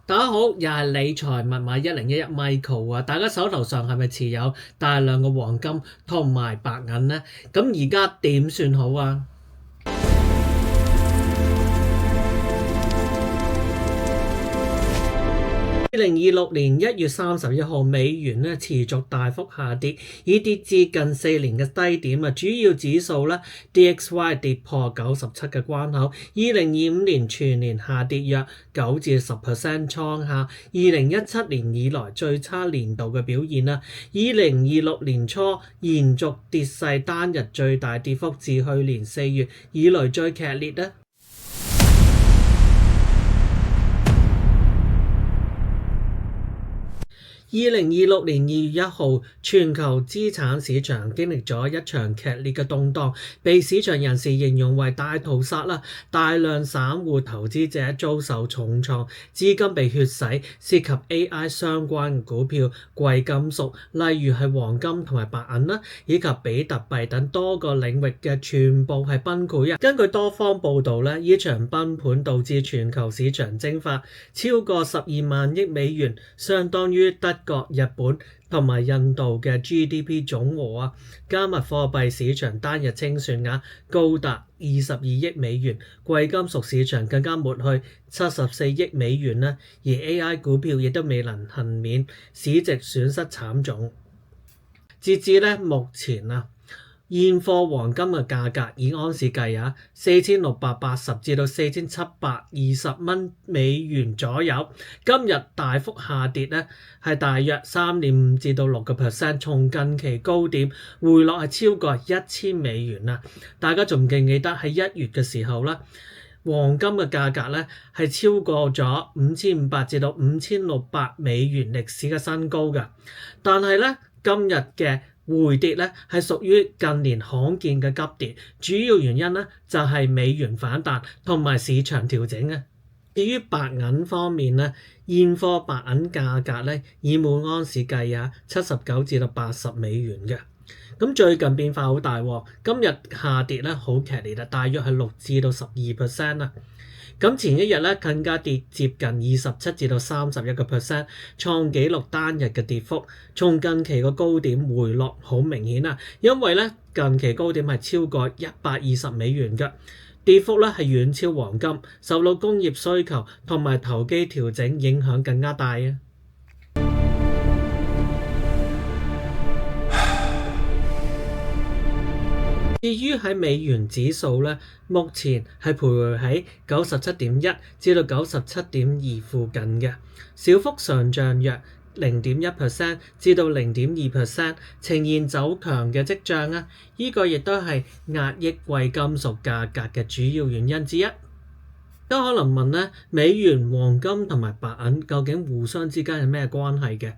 大家好，又係理財密碼1011 Michael 啊！大家手頭上係咪持有大量嘅黃金同埋白銀呢？咁而家點算好啊？2026年1月31號，美元咧持續大幅下跌，已跌至近4年嘅低點啊！主要指數咧 DXY 跌破97嘅關口。2025年全年下跌約9至10%，創下2017年以來最差年度嘅表現啦。2026年初延續跌勢，單日最大跌幅自去年4月以來最劇烈咧。2026年2月1號，全球資產市場經歷咗一場劇烈嘅動盪，被市場人士形容為大屠殺啦。大量散戶投資者遭受重創，資金被血洗，涉及 AI 相關嘅股票、貴金屬，例如係黃金同埋白銀啦，以及比特幣等多個領域嘅全部係崩潰啊！根據多方報導咧，呢場崩盤導致全球市場蒸發超過12萬億美元，相當於德國、日本同埋印度嘅 GDP 總和啊！加密貨幣市場單日清算額高達22億美元，貴金屬市場更加抹去74億美元啦，而 AI 股票亦都未能幸免，市值損失慘重。截至目前啊，現貨黃金嘅價格以盎司計啊，4680至到4720蚊美元左右。今日大幅下跌咧，係大約3.5至到6%，從近期高點回落係超過1000美元啦。大家仲記唔記得喺1月嘅時候咧，黃金嘅價格咧係超過咗5500至到5600美元歷史嘅新高㗎，但係咧今日嘅回跌咧係屬於近年罕見嘅急跌，主要原因咧就係美元反彈同埋市場調整啊。至於白銀方面咧，現貨白銀價格咧以每盎司計啊79至到80美元嘅。咁最近變化好大喎，今日下跌咧好劇烈啦，大約係6至到12%啦。咁前一日咧更加跌接近27至到31%，創紀錄單日嘅跌幅，從近期個高點回落好明顯啊！因為咧近期高點係超過120美元嘅，跌幅咧係遠超黃金，受到工業需求同埋投機調整影響更加大啊！至於喺美元指數咧，目前係徘徊喺97.1至到97.2附近嘅，小幅上漲約0.1% 至到0.2%，呈現走強嘅跡象啊！呢個亦都係壓抑貴金屬價格嘅主要原因之一。都可能問咧，美元、黃金同埋白銀究竟互相之間有咩關係嘅？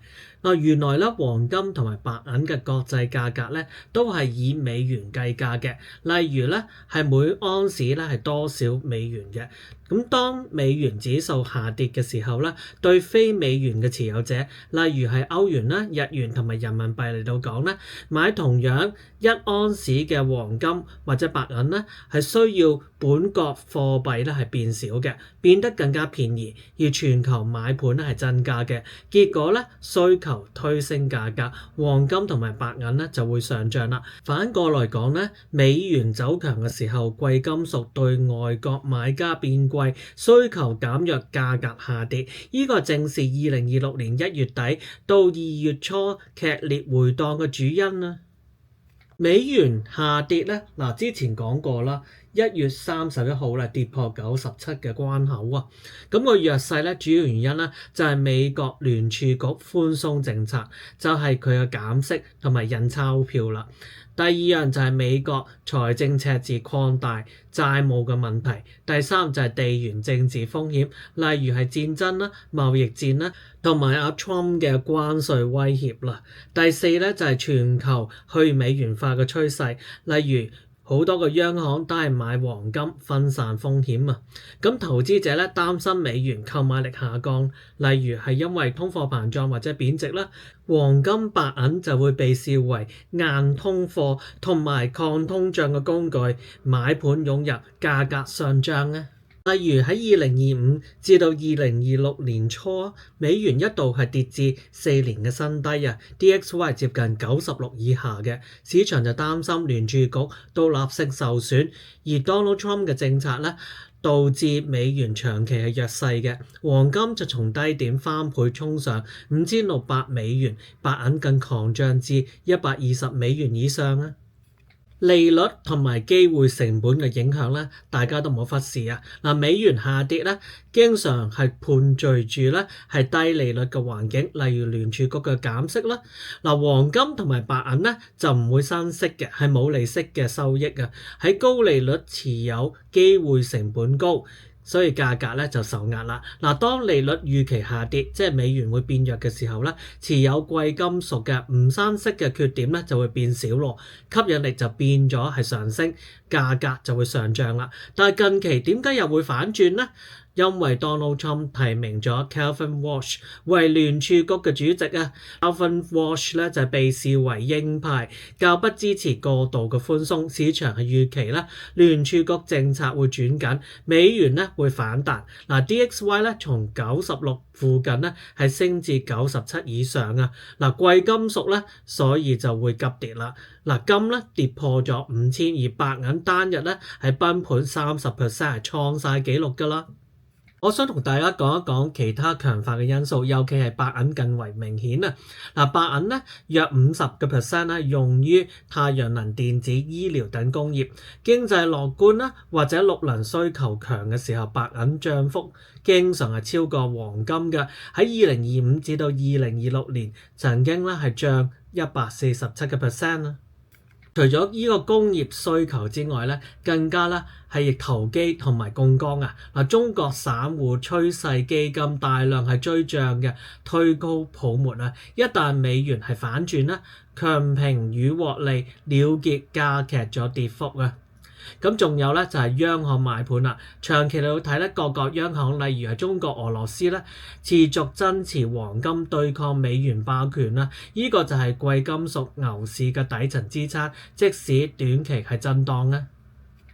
原來咧黃金同埋白銀嘅國際價格咧都係以美元計價嘅，例如咧係每盎司咧係多少美元嘅。咁當美元指數下跌嘅時候咧，對非美元嘅持有者，例如係歐元啦、日元同埋人民幣嚟到講咧，買同樣1盎司嘅黃金或者白銀咧，係需要本國貨幣咧係變少嘅，變得更加便宜，而全球買盤咧係增加嘅，結果咧需求推升價格，黃金同埋白銀咧就會上漲啦。反過來講咧，美元走強嘅時候，貴金屬對外國買家變貴，需求減弱，價格下跌。呢個正是2026年1月底到2月初劇烈回檔嘅主因啦。美元下跌咧，之前講過啦，1月31號咧跌破97嘅關口啊。咁個弱勢咧，主要原因咧就係美國聯儲局寬鬆政策，就係佢嘅減息同埋印鈔票啦。第二樣就係美國財政赤字擴大、債務嘅問題。第三就係地緣政治風險，例如係戰爭啦、貿易戰啦，同埋阿 Trump 嘅關稅威脅啦。第四咧就係全球去美元化嘅趨勢，例如好多個央行都係買黃金分散風險啊！咁投資者咧擔心美元購買力下降，例如係因為通貨膨脹或者貶值啦，黃金白銀就會被視為硬通貨同埋抗通脹嘅工具，買盤湧入，價格上漲咧。例如喺2025至到2026年初，美元一度係跌至4年嘅新低啊 ，DXY 接近96以下嘅，市場就擔心聯儲局獨立性受損，而 Donald Trump 嘅政策咧導致美元長期係弱勢嘅，黃金就從低點翻倍衝上5600美元，白銀更狂漲至120美元以上啊！利率同埋機會成本嘅影響咧，大家都唔好忽視啊！嗱，美元下跌咧，經常係伴隨住咧係低利率嘅環境，例如聯儲局嘅減息啦。嗱，黃金同埋白銀咧就唔會生息嘅，係冇利息嘅收益啊！喺高利率持有機會成本高，所以價格咧就受壓啦。嗱，當利率預期下跌，即係美元會變弱嘅時候咧，持有貴金屬嘅唔生息嘅缺點咧就會變少咯，吸引力就變咗係上升，價格就會上漲啦。但係近期點解又會反轉呢？因為 Donald Trump 提名咗 Calvin Walsh 為聯儲局嘅主席啊 ，Calvin Walsh 咧就被視為鷹派，較不支持過度嘅寬鬆，市場係預期咧聯儲局政策會轉緊，美元咧會反彈。嗱 ，DXY 咧從96附近咧係升至97以上啊。嗱，貴金屬咧所以就會急跌啦。嗱，金咧跌破咗5000，而白銀單日咧係崩盤30%，係創晒紀錄㗎啦。我想同大家講一講其他強化嘅因素，尤其係白銀更為明顯啊！嗱，白銀咧約50%咧用於太陽能、電子、醫療等工業，經濟樂觀啦，或者綠能需求強嘅時候，白銀漲幅經常係超過黃金嘅。喺2025至到2026年，曾經咧係漲147%啦。除咗呢個工業需求之外咧，更加咧係投機同埋槓桿啊！嗱，中國散戶趨勢基金大量係追漲嘅，推高泡沫啊！一旦美元係反轉咧，強平與獲利了結，加劇咗跌幅啊！咁仲有咧就係央行買盤啦，長期嚟到睇咧，各國央行例如係中國、俄羅斯咧，持續增持黃金對抗美元霸權啦，呢個就係貴金屬牛市嘅底層支撐，即使短期係震盪咧。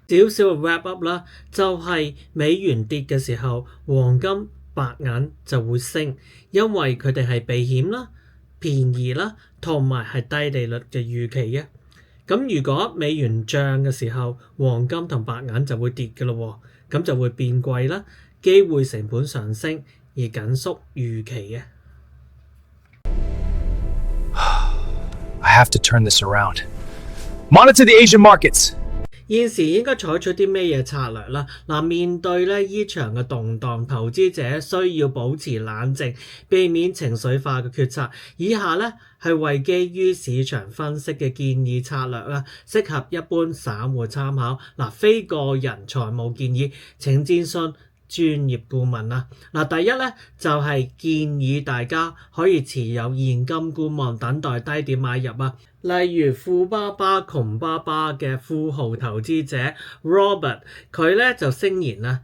少少嘅 wrap up 啦，就係美元跌嘅時候，黃金、白銀就會升，因為佢哋係避險啦、便宜啦，同埋係低利率嘅預期嘅。咁如果美元漲嘅時候，黃金同白銀就會跌嘅咯，咁就會變貴啦，機會成本上升而緊縮預期嘅。I have to turn this around. Monitor the Asian markets. 現時應該採取啲咩嘢策略啦？嗱，面對咧依場嘅動盪，投資者需要保持冷靜，避免情緒化嘅決策。以下咧係為基於市場分析嘅建議策略啦，適合一般散戶參考。嗱，非個人財務建議，請諮詢專業顧問啦。嗱，第一咧就係建議大家可以持有現金觀望，等待低點買入啊。例如富爸爸窮爸爸嘅富豪投資者 Robert， 佢咧就聲言啦，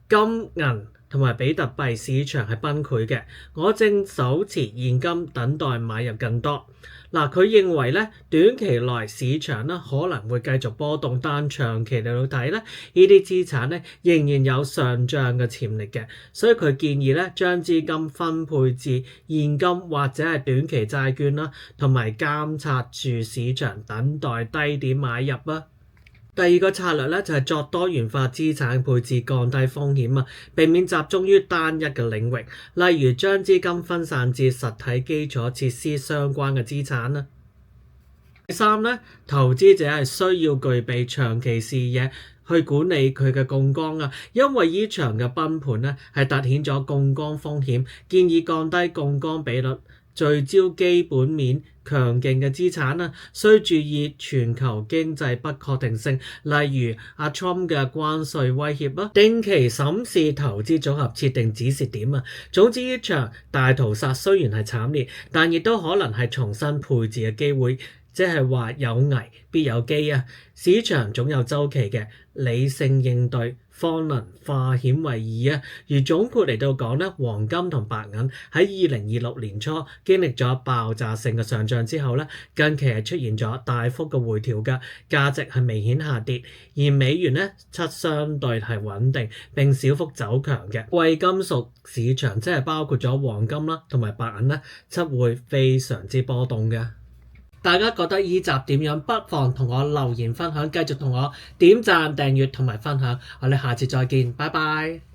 金銀同埋比特幣市場係崩潰嘅，我正手持現金等待買入更多。嗱，佢認為咧短期內市場咧可能會繼續波動，但長期嚟到睇咧，呢啲資產咧仍然有上漲嘅潛力嘅，所以佢建議咧將資金分配至現金或者係短期債券啦，同埋監察住市場，等待低點買入啊。第二個策略咧就係作多元化資產配置，降低風險啊，避免集中於單一嘅領域，例如將資金分散至實體基礎設施相關嘅資產啦。第三咧，投資者係需要具備長期視野去管理佢嘅槓桿啊，因為呢場嘅崩盤咧係凸顯咗槓桿風險，建議降低槓桿比率，聚焦基本面強勁嘅資產啦，需注意全球經濟不確定性，例如阿 Trump 嘅關稅威脅啦，定期審視投資組合，設定止蝕點啊。總之呢場大屠殺雖然係慘烈，但亦都可能係重新配置嘅機會，即係話有危必有機啊！市場總有週期嘅，理性應對方能化險為夷啊！而總括嚟到講咧，黃金同白銀喺2026年初經歷咗爆炸性嘅上漲之後咧，近期係出現咗大幅嘅回調嘅，價值係明顯下跌，而美元咧則相對係穩定並小幅走強嘅。貴金屬市場即係包括咗黃金啦同埋白銀咧，則會非常之波動嘅。大家覺得依集點樣？不妨同我留言分享，繼續同我點讚、訂閱同埋分享。我哋下次再見，拜拜。